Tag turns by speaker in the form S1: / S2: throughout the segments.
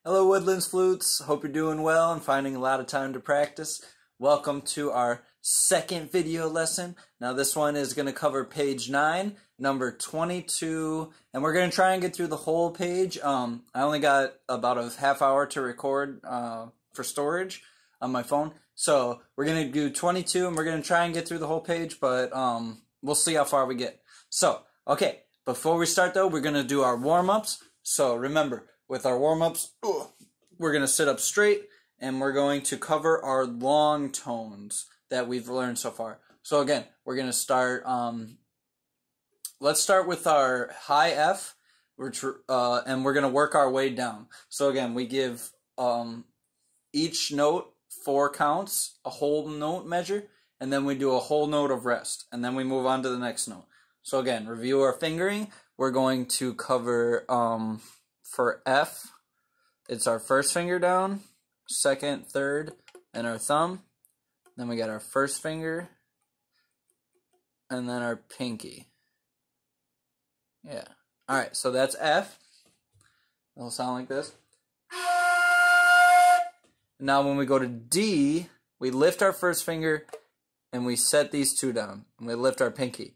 S1: Hello Woodlands Flutes, hope you're doing well and finding a lot of time to practice. Welcome to our second video lesson. Now this one is going to cover page 9, number 22, and we're going to try and get through the whole page. I only got about a half hour to record for storage on my phone. So we're going to do 22 and we're going to try and get through the whole page, but we'll see how far we get. So, okay, before we start though, we're going to do our warm-ups. So remember, with our warm-ups, we're going to sit up straight and we're going to cover our long tones that we've learned so far. So again, we're going to start, let's start with our high F, which, and we're going to work our way down. So again, we give each note 4 counts, a whole note measure, and then we do a whole note of rest, and then we move on to the next note. So again, review our fingering. We're going to cover, for F, it's our first finger down, second, third, and our thumb. Then we got our first finger, and then our pinky. Yeah. Alright, so that's F. It'll sound like this. Now when we go to D, we lift our first finger, and we set these 2 down, and we lift our pinky.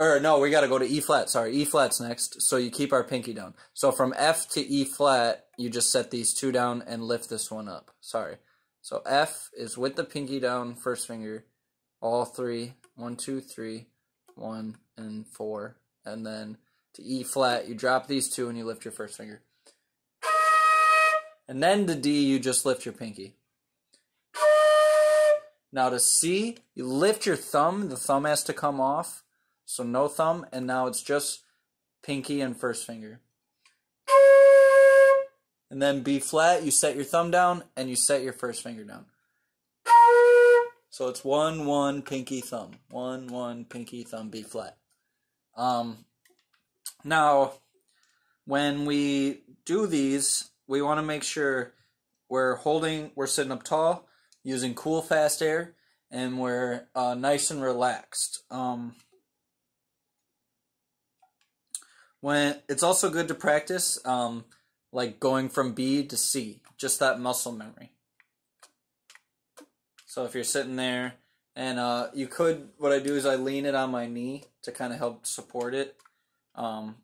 S1: Or no, we got to go to E flat. Sorry, E flat's next. So you keep our pinky down. So from F to E flat, you just set these 2 down and lift this one up. Sorry. So F is with the pinky down, first finger, all 3. 1, 2, 3, 1, and 4. And then to E flat, you drop these 2 and you lift your first finger. And then to D, you just lift your pinky. Now to C, you lift your thumb. The thumb has to come off. So no thumb, and now it's just pinky and first finger. And then B flat, you set your thumb down, and you set your first finger down. So it's 1, 1, pinky, thumb. 1, 1, pinky, thumb, B flat. Now, when we do these, we want to make sure we're sitting up tall, using cool, fast air, and we're nice and relaxed. When it's also good to practice, like going from B to C, just that muscle memory. So if you're sitting there, and you could, what I do is I lean it on my knee to kind of help support it, and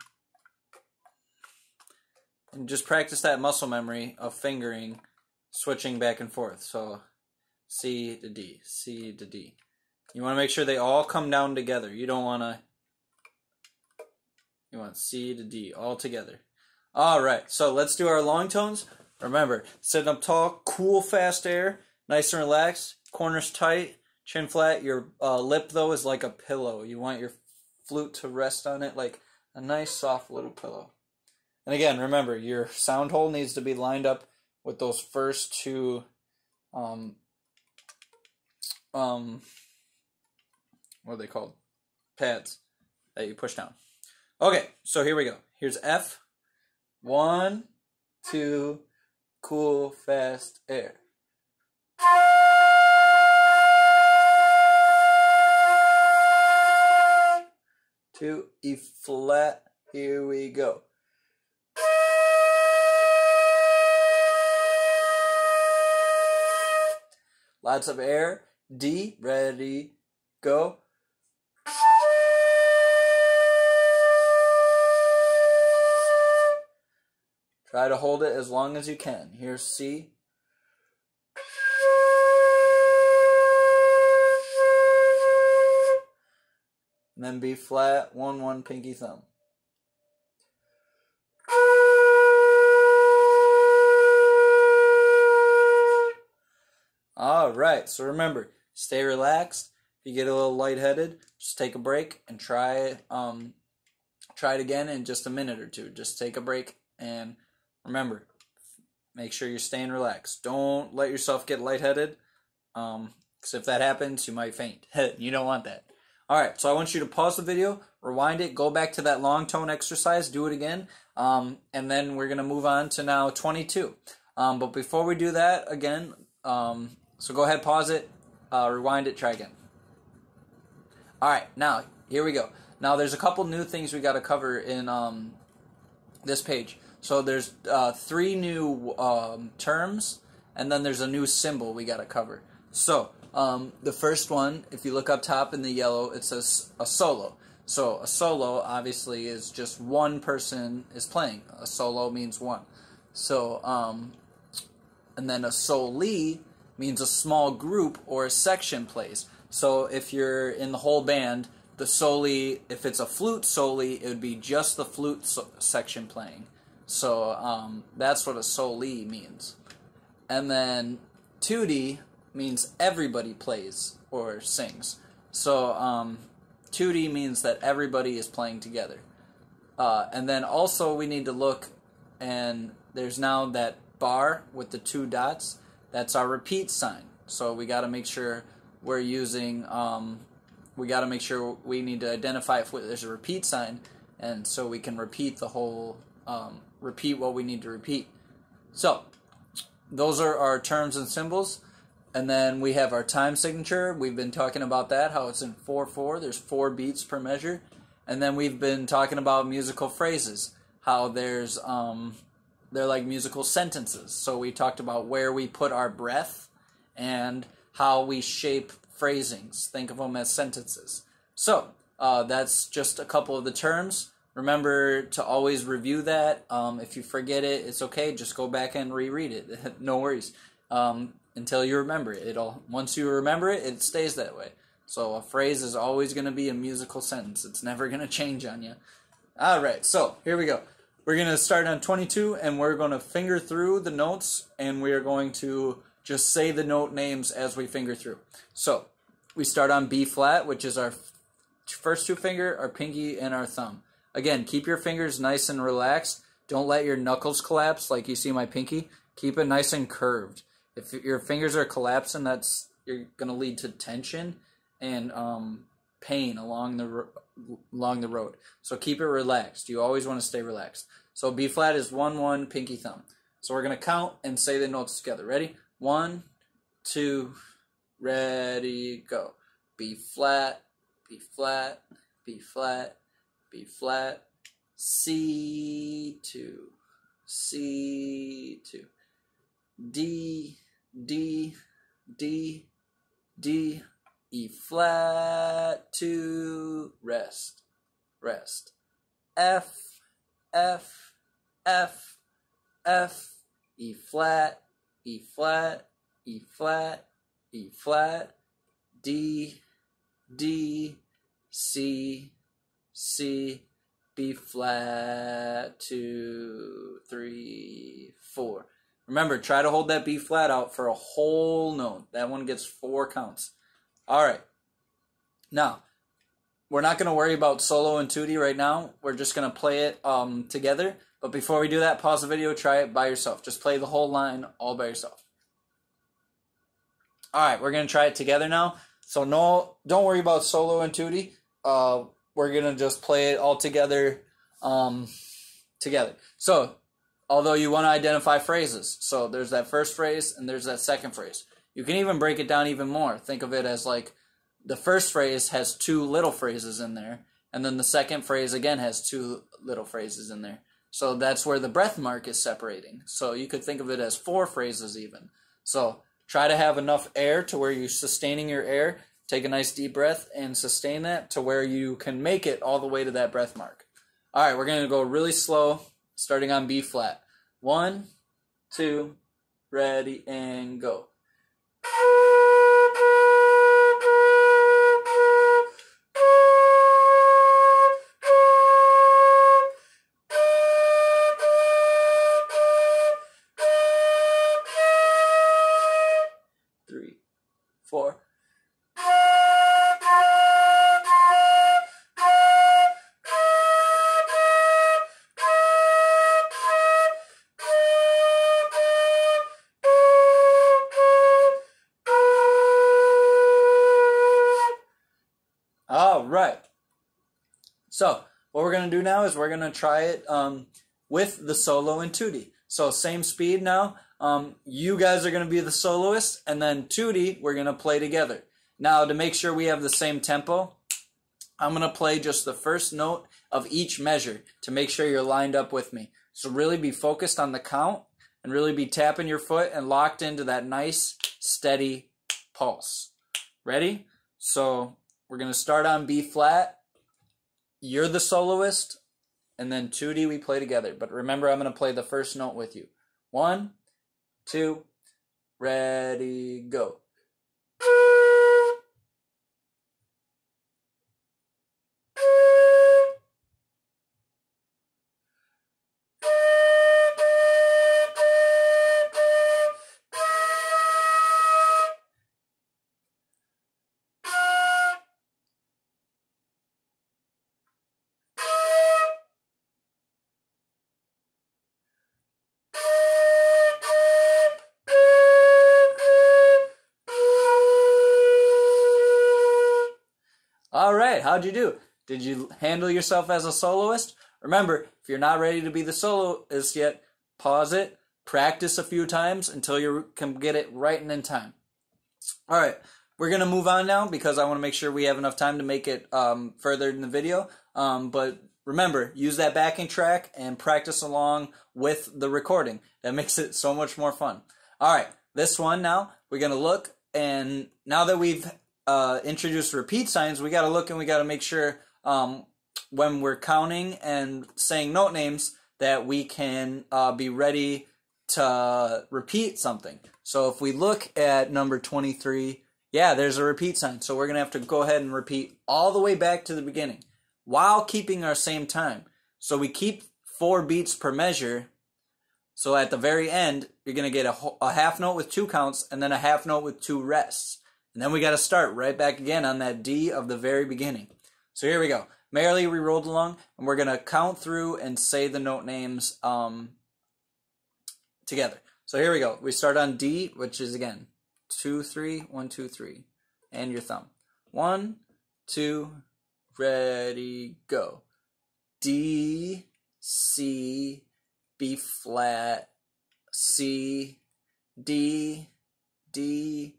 S1: just practice that muscle memory of fingering, switching back and forth. So C to D, C to D. You want to make sure they all come down together. You don't want to. You want C to D all together. Alright, so let's do our long tones. Remember, sitting up tall, cool, fast air, nice and relaxed, corners tight, chin flat. Your lip, though, is like a pillow. You want your flute to rest on it like a nice, soft little pillow. And again, remember, your sound hole needs to be lined up with those first 2, what are they called? Pads that you push down. Okay, so here we go. Here's F. 1, 2, cool, fast air. To E flat. Here we go. Lots of air. D. Ready. Go. Try to hold it as long as you can. Here's C. And then B flat, 1, 1, pinky, thumb. Alright, so remember, stay relaxed. If you get a little lightheaded, just take a break and try it again in just a minute or 2. Just take a break and remember, make sure you're staying relaxed. Don't let yourself get lightheaded, because if that happens, you might faint. You don't want that. Alright, so I want you to pause the video, rewind it, go back to that long tone exercise, do it again, and then we're going to move on to now 22. But before we do that, again, so go ahead, pause it, rewind it, try again. Alright, now, here we go. Now, there's a couple new things we got to cover in this page. So there's 3 new terms, and then there's a new symbol we got to cover. So the first one, if you look up top in the yellow, it says a solo. So a solo obviously is just one person is playing. A solo means one. So and then a soli means a small group or a section plays. So if you're in the whole band, the soli, if it's a flute soli, it would be just the flute section playing. So that's what a soli means. And then tutti means everybody plays or sings. So tutti means that everybody is playing together. And then also we need to look, and there's now that bar with the 2 dots. That's our repeat sign. So we got to make sure we're using, we got to make sure we need to identify if there's a repeat sign, and so we can repeat the whole, repeat what we need to repeat. So those are our terms and symbols. And then we have our time signature. We've been talking about that, how it's in 4/4. There's 4 beats per measure. And then we've been talking about musical phrases, how there's they're like musical sentences. So we talked about where we put our breath and how we shape phrasings. Think of them as sentences. So that's just a couple of the terms. Remember to always review that. If you forget it, it's okay. Just go back and reread it. No worries. Until you remember it. Once you remember it, it stays that way. So a phrase is always going to be a musical sentence. It's never going to change on you. Alright, so here we go. We're going to start on 22, and we're going to finger through the notes, and we are going to just say the note names as we finger through. So we start on B flat, which is our first 2 finger, our pinky, and our thumb. Again, keep your fingers nice and relaxed. Don't let your knuckles collapse like you see my pinky. Keep it nice and curved. If your fingers are collapsing, you're going to lead to tension and pain along the road. So keep it relaxed. You always want to stay relaxed. So B flat is 1-1, pinky thumb. So we're going to count and say the notes together. Ready? 1, 2, ready, go. B flat, B flat, B flat, B flat, C2, C2, D, D, D, D, E flat, 2, rest, rest, F, F, F, F, E flat, E flat, E flat, E flat, D, D, C, C, B flat, 2, 3, 4. Remember, try to hold that B flat out for a whole note. That one gets 4 counts. All right. Now, we're not going to worry about solo and tutti right now. We're just going to play it together. But before we do that, pause the video, try it by yourself. Just play the whole line all by yourself. All right, we're going to try it together now. So don't worry about solo and tutti. We're going to just play it all together together. So, although you want to identify phrases. So there's that first phrase and there's that second phrase. You can even break it down even more. Think of it as like the first phrase has 2 little phrases in there, and then the second phrase again has 2 little phrases in there. So that's where the breath mark is separating. So you could think of it as 4 phrases even. So try to have enough air to where you're sustaining your air. Take a nice deep breath and sustain that to where you can make it all the way to that breath mark. All right, we're going to go really slow, starting on B flat. 1, 2, ready, and go. Three, 4. All right. So what we're going to do now is we're going to try it with the solo and tutti. So same speed now. You guys are going to be the soloist, and then tutti we're going to play together. Now to make sure we have the same tempo, I'm going to play just the first note of each measure to make sure you're lined up with me. So really be focused on the count and really be tapping your foot and locked into that nice, steady pulse. Ready? So we're going to start on B flat. You're the soloist, and then 2D we play together. But remember, I'm going to play the first note with you. 1, 2, ready, go. All right, how'd you do? Did you handle yourself as a soloist? Remember, if you're not ready to be the soloist yet, pause it, practice a few times until you can get it right and in time. All right, we're going to move on now because I want to make sure we have enough time to make it further in the video. But remember, use that backing track and practice along with the recording. That makes it so much more fun. All right, this one now, we're going to look, and now that we've introduced repeat signs, we got to look and we got to make sure when we're counting and saying note names that we can be ready to repeat something. So if we look at number 23, yeah, there's a repeat sign. So we're going to have to go ahead and repeat all the way back to the beginning while keeping our same time. So we keep 4 beats per measure. So at the very end, you're going to get a half note with 2 counts and then a half note with 2 rests. And then we got to start right back again on that D of the very beginning. So here we go. Merrily we rolled along, and we're going to count through and say the note names together. So here we go. We start on D, which is again 2, 3, 1, 2, 3, and your thumb. 1, 2, ready, go. D, C, B flat, C, D, D,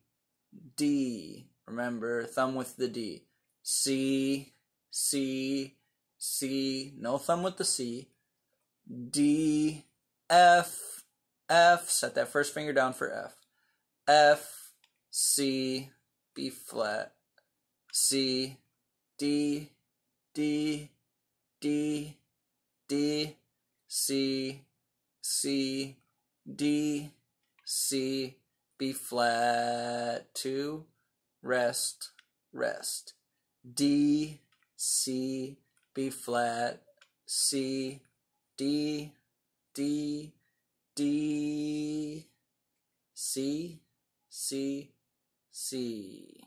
S1: D. Remember, thumb with the D. C, C, C. No thumb with the C. D, F, F. Set that first finger down for F. F, C, B flat, C, D, D, D, D, C, C, D, C, B flat, 2, rest, rest. D, C, B flat, C, D, D, D, C, C, C.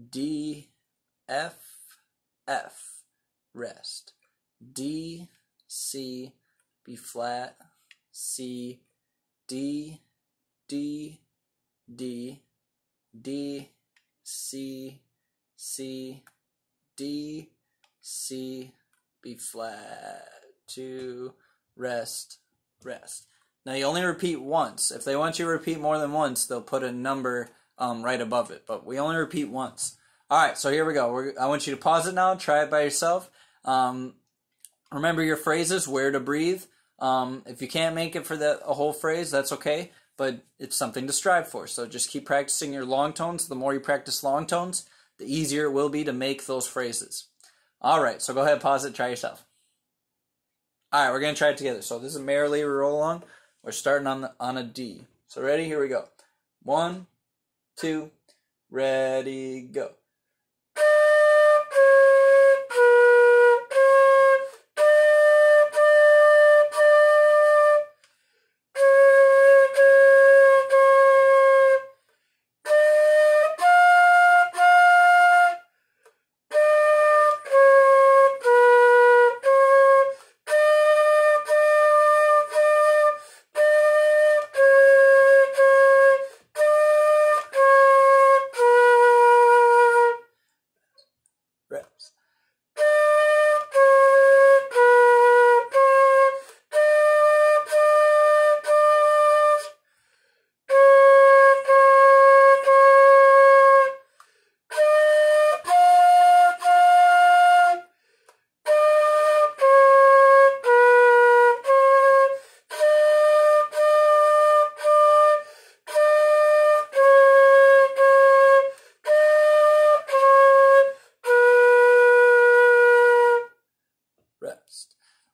S1: D, F, F, rest. D, C, B flat, C, D, D, D, D, C, C, D, C, B flat, 2, rest, rest. Now you only repeat once. If they want you to repeat more than once, they'll put a number right above it, but we only repeat once. All right, so here we go. I want you to pause it now, try it by yourself. Remember your phrases, where to breathe. If you can't make it for a whole phrase, that's okay, but it's something to strive for. So just keep practicing your long tones. The more you practice long tones, the easier it will be to make those phrases. All right, so go ahead, pause it, try yourself. All right, we're going to try it together. So this is Merrily We Roll Along. We're starting on a D. So ready? Here we go. 1, 2, ready, go.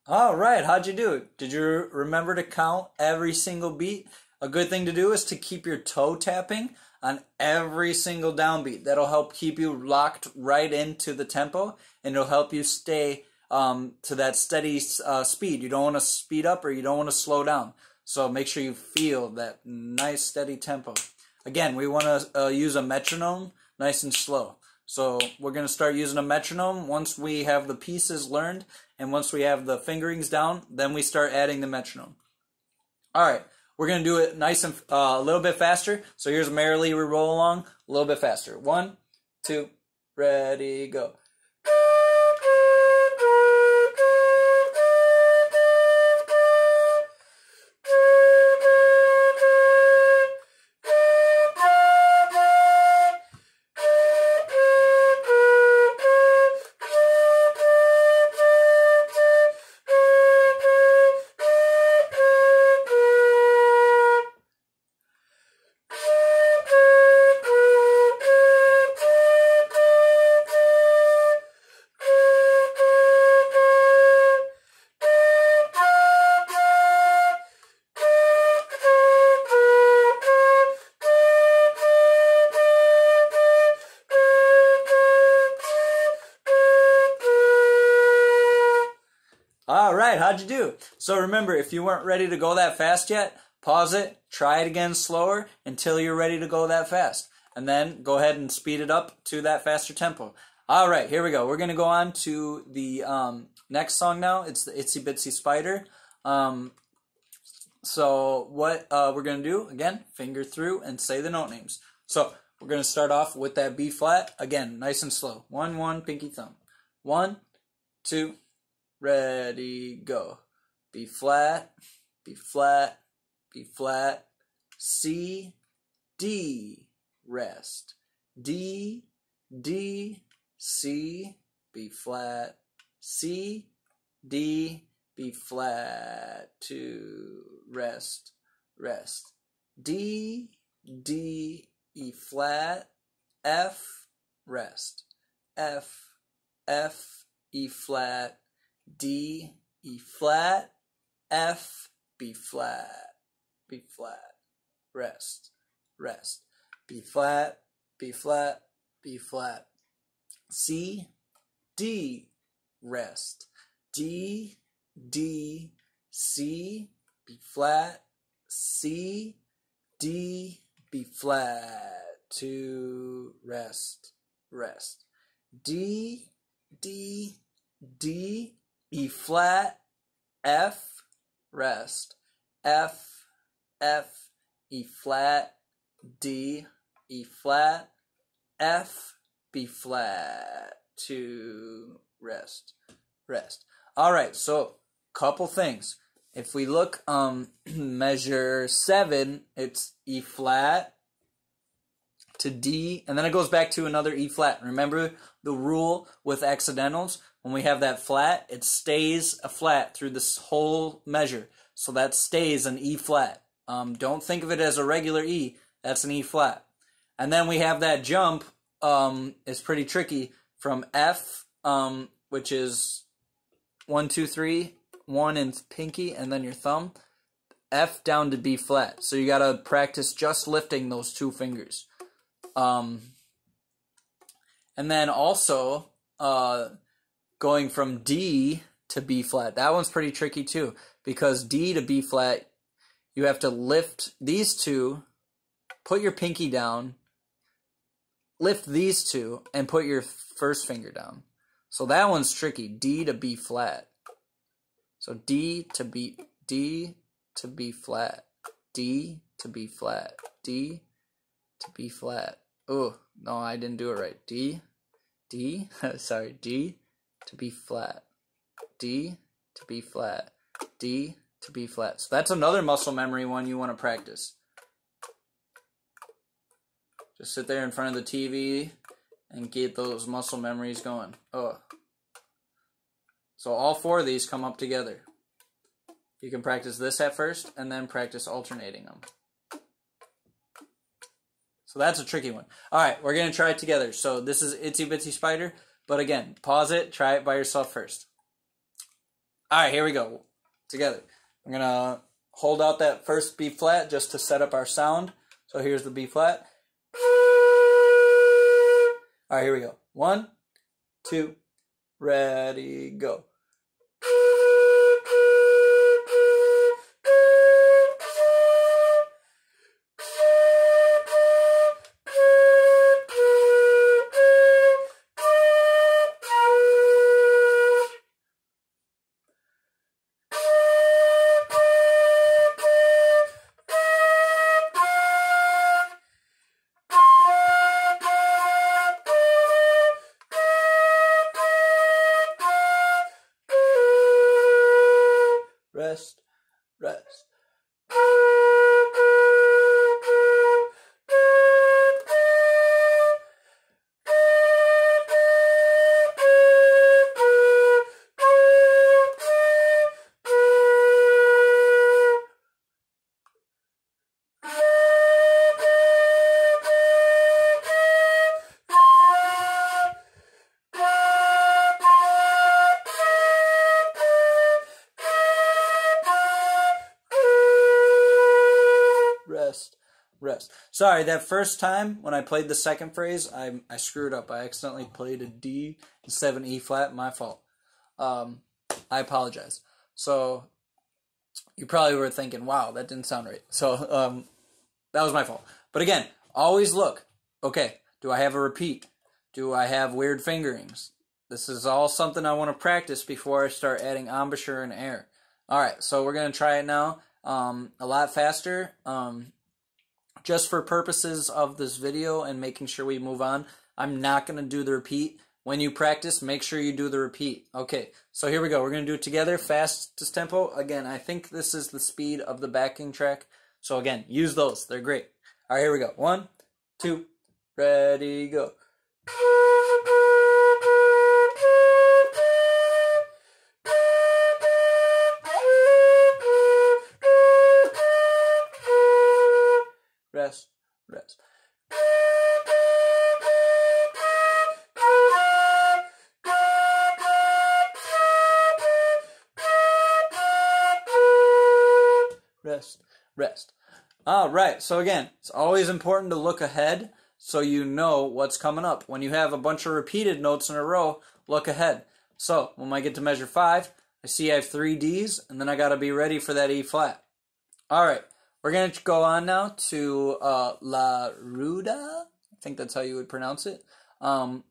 S1: All right, how'd you do? Did you remember to count every single beat? A good thing to do is to keep your toe tapping on every single downbeat. That'll help keep you locked right into the tempo, and it'll help you stay to that steady speed. You don't want to speed up or you don't want to slow down. So make sure you feel that nice steady tempo. Again, we want to use a metronome nice and slow. So we're going to start using a metronome once we have the pieces learned, and once we have the fingerings down, then we start adding the metronome. All right, we're going to do it nice and a little bit faster. So here's Merrily We Roll Along, a little bit faster. 1, 2, ready, go. All right, how'd you do? So remember, if you weren't ready to go that fast yet, pause it, try it again slower until you're ready to go that fast. And then go ahead and speed it up to that faster tempo. All right, here we go. We're going to go on to the next song now. It's the Itsy Bitsy Spider. So what we're going to do, again, finger through and say the note names. So we're going to start off with that B flat. Again, nice and slow. 1, 1, pinky thumb. 1, 2, ready, go. B flat, B flat, B flat, C, D, rest. D, D, C, B flat, C, D, B flat, 2, rest, rest. D, D, E flat, F, rest. F, F, E flat, D, E flat, F, B flat, B flat, rest, rest. B flat, B flat, B flat. C, D, rest. D, D, C, B flat, C, D, B flat, 2, rest, rest. D, D, D, E flat, F, rest. F, F, E flat, D, E flat, F, B flat, 2, rest, rest. All right, so couple things. If we look measure 7, it's E flat to D, and then it goes back to another E flat. Remember the rule with accidentals? When we have that flat, it stays a flat through this whole measure. So that stays an E flat. Don't think of it as a regular E. That's an E flat. And then we have that jump. It's pretty tricky from F, which is 1, 2, 3, 1 in pinky, and then your thumb. F down to B flat. So you got to practice just lifting those 2 fingers. And then also going from D to B flat. That one's pretty tricky too, because D to B flat, you have to lift these 2, put your pinky down, lift these 2, and put your first finger down. So that one's tricky. D to B flat. So D to B flat, D to B flat, D to B flat. Oh, no, I didn't do it right. D, sorry, D to B flat, D to B flat, D to B flat. So that's another muscle memory one you want to practice. Just sit there in front of the TV and get those muscle memories going. Oh. So all 4 of these come up together. You can practice this at first and then practice alternating them. So that's a tricky one. All right, we're going to try it together. So this is Itsy Bitsy Spider, but again, pause it, try it by yourself first. All right, here we go. Together. I'm going to hold out that first B flat just to set up our sound. So here's the B flat. All right, here we go. 1, 2, ready, go. Rest, rest. Rest, rest. Sorry, that first time when I played the second phrase, I screwed up. I accidentally played a D instead of an E flat. My fault. I apologize. So you probably were thinking, wow, that didn't sound right. So that was my fault. But again, always look. Okay, do I have a repeat? Do I have weird fingerings? This is all something I want to practice before I start adding embouchure and air. Alright, so we're going to try it now a lot faster. Just for purposes of this video and making sure we move on, I'm not going to do the repeat. When you practice, make sure you do the repeat. Okay, so here we go. We're going to do it together, fastest tempo. Again, I think this is the speed of the backing track. So again, use those. They're great. All right, here we go. 1, 2, ready, go. Rest, rest. Rest, rest. All right, so again, it's always important to look ahead so you know what's coming up. When you have a bunch of repeated notes in a row, look ahead. So when I get to measure 5, I see I have 3 Ds, and then I got to be ready for that E flat. All right, we're going to go on now to La Ruda. I think that's how you would pronounce it. And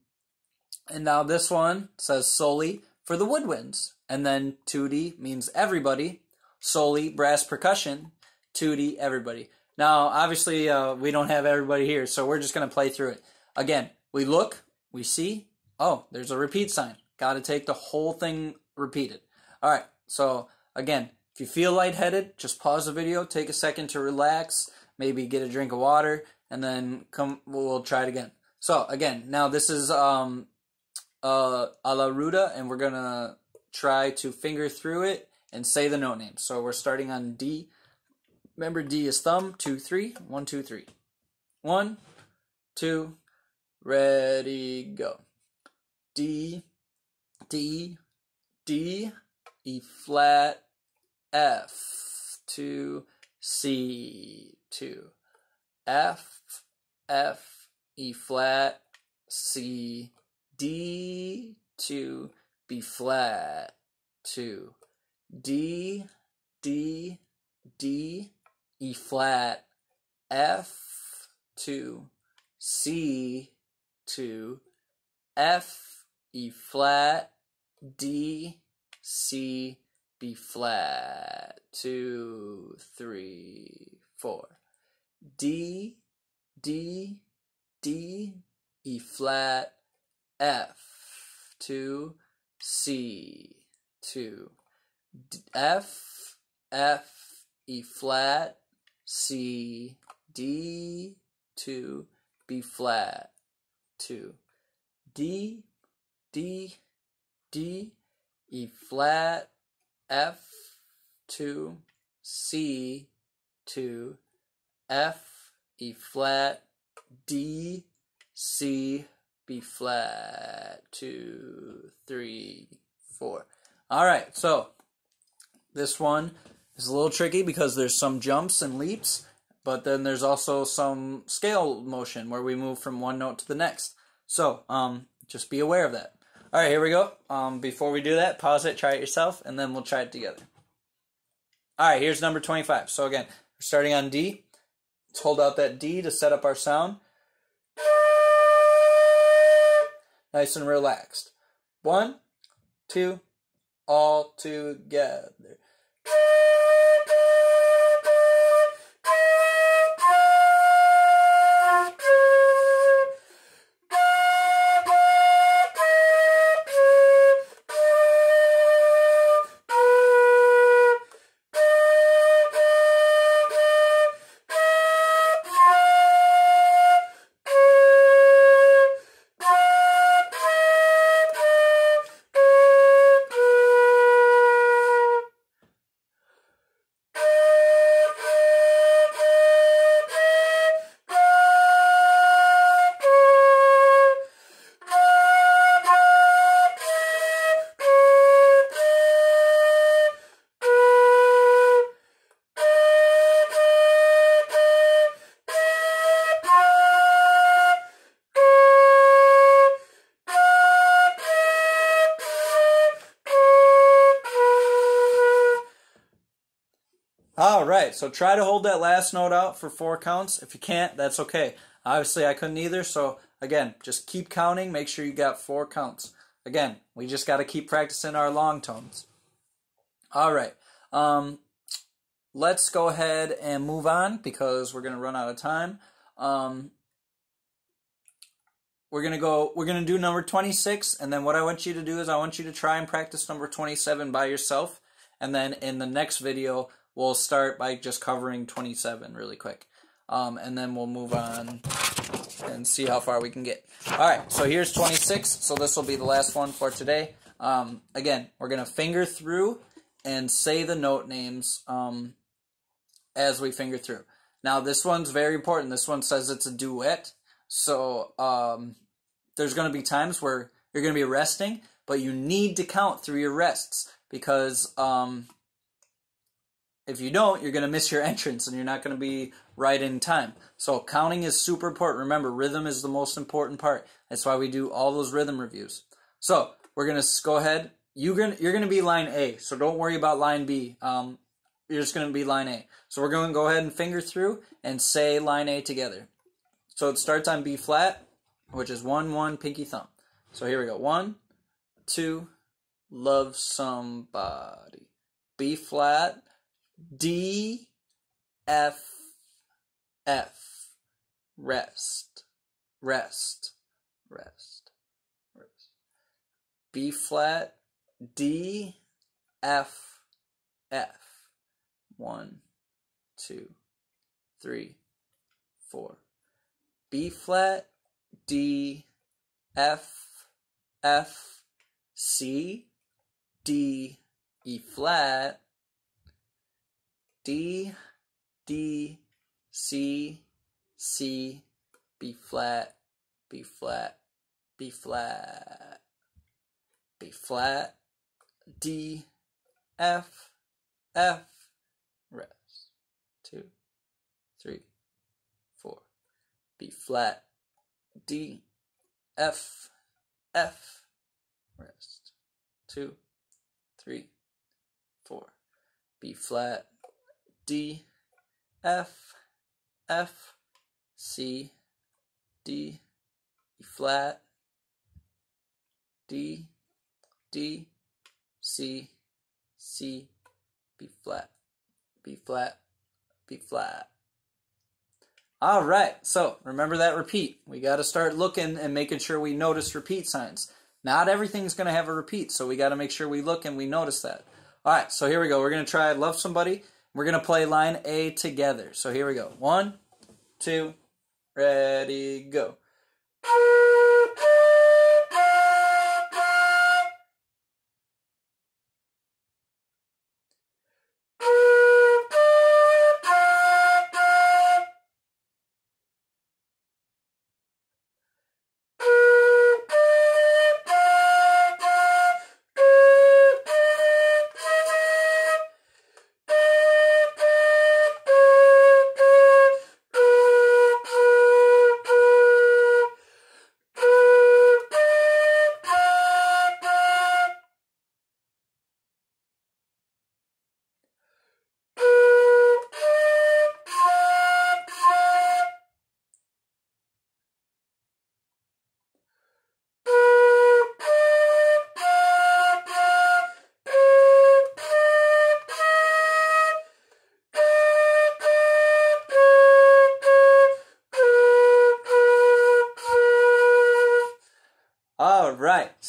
S1: now this one says solely for the woodwinds. And then tutti means everybody. Solely brass percussion. Tutti, everybody. Now, obviously, we don't have everybody here, so we're just going to play through it. Again, we look, we see, oh, there's a repeat sign. Got to take the whole thing repeated. All right, so again, if you feel lightheaded, just pause the video, take a second to relax, maybe get a drink of water, and then we'll try it again. So, again, now this is a la ruda, and we're going to try to finger through it and say the note names. So we're starting on D. Remember, D is thumb. 2, 3. 1, 2, 3. 1, 2, ready, go. D, D, D, E flat, F, 2, C, 2. F, F, E flat, C, D, 2, B flat, 2. D, D, D, E flat, F, 2, C, 2, F, E flat, D, C, B flat, 2, 3, 4. D, D, D, E flat, F, 2, C, 2. F, F, E flat, C, D, 2, B flat, 2. D, D, D, E flat, F, 2, C, 2, F, E flat, D, C, B flat, 2, 3, 4. All right, so This one is a little tricky because there's some jumps and leaps, but then there's also some scale motion where we move from one note to the next. So just be aware of that. All right, here we go. Before we do that, pause it, try it yourself, and then we'll try it together. All right, here's number 25. So again, we're starting on D. Let's hold out that D to set up our sound. Nice and relaxed. 1, 2, all together. All right, so try to hold that last note out for 4 counts. If you can't, that's okay. Obviously, I couldn't either, so again, just keep counting. Make sure you got 4 counts. Again, we just got to keep practicing our long tones. All right, let's go ahead and move on because we're going to run out of time. We're going to do number 26, and then what I want you to do is I want you to try and practice number 27 by yourself, and then in the next video, we'll start by just covering 27 really quick. And then we'll move on and see how far we can get. All right, so here's 26. So this will be the last one for today. Again, we're going to finger through and say the note names as we finger through. Now, this one's very important. This one says it's a duet. So there's going to be times where you're going to be resting, but you need to count through your rests because if you don't, you're going to miss your entrance and you're not going to be right in time. So counting is super important. Remember, rhythm is the most important part. That's why we do all those rhythm reviews. So we're going to go ahead. You're going to be line A, so don't worry about line B. You're just going to be line A. So we're going to go ahead and finger through and say line A together. So it starts on B flat, which is 1, 1, pinky thumb. So here we go. 1, 2, love somebody. B flat, D, F, F, rest, rest, rest, rest. B flat, D, F, F. 1, 2, 3, 4. B flat, D, F, F, C, D, E flat, D, D, C, C, B flat, B flat, B flat, B flat, D, F, F, rest. 2, 3, 4. B flat, D, F, F, rest. 2, 3, 4. B flat, D, F, F, C, D, E flat, D, D, C, C, B flat, B flat, B flat. All right, so remember that repeat. We got to start looking and making sure we notice repeat signs. Not everything's going to have a repeat, so we got to make sure we look and we notice that. All right, so here we go. We're going to try Love Somebody. We're going to play line A together. So here we go. 1, 2, ready, go.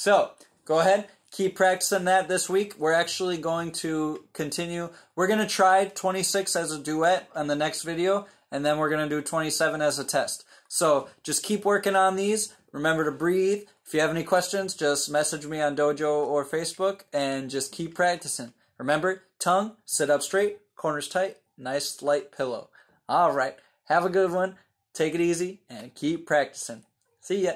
S1: So go ahead, keep practicing that this week. We're actually going to continue. We're going to try 26 as a duet on the next video, and then we're going to do 27 as a test. So just keep working on these. Remember to breathe. If you have any questions, just message me on Dojo or Facebook, and just keep practicing. Remember, tongue, sit up straight, corners tight, nice light pillow. All right, have a good one. Take it easy and keep practicing. See ya.